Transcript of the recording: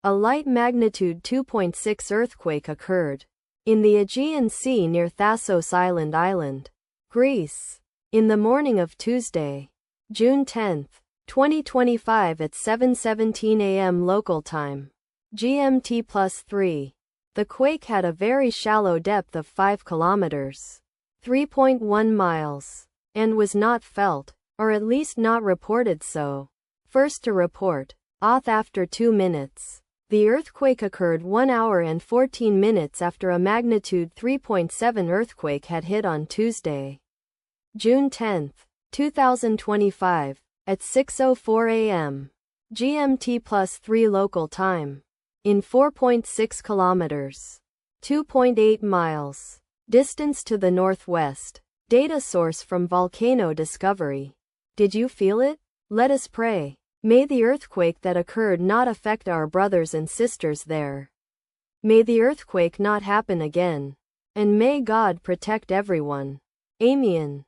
A light magnitude 2.6 earthquake occurred in the Aegean Sea near Thasos Island, Greece, in the morning of Tuesday, June 10, 2025 at 7:17 a.m. local time, GMT+3. The quake had a very shallow depth of 5 kilometers, 3.1 miles, and was not felt, or at least not reported so. First to report, auth after 2 minutes. The earthquake occurred 1 hour and 14 minutes after a magnitude 3.7 earthquake had hit on Tuesday, June 10, 2025, at 6:04 a.m. GMT+3 local time, in 4.6 kilometers, 2.8 miles, distance to the northwest. Data source from volcano discovery. Did you feel it? Let us pray. May the earthquake that occurred not affect our brothers and sisters there. May the earthquake not happen again. And may God protect everyone. Amen.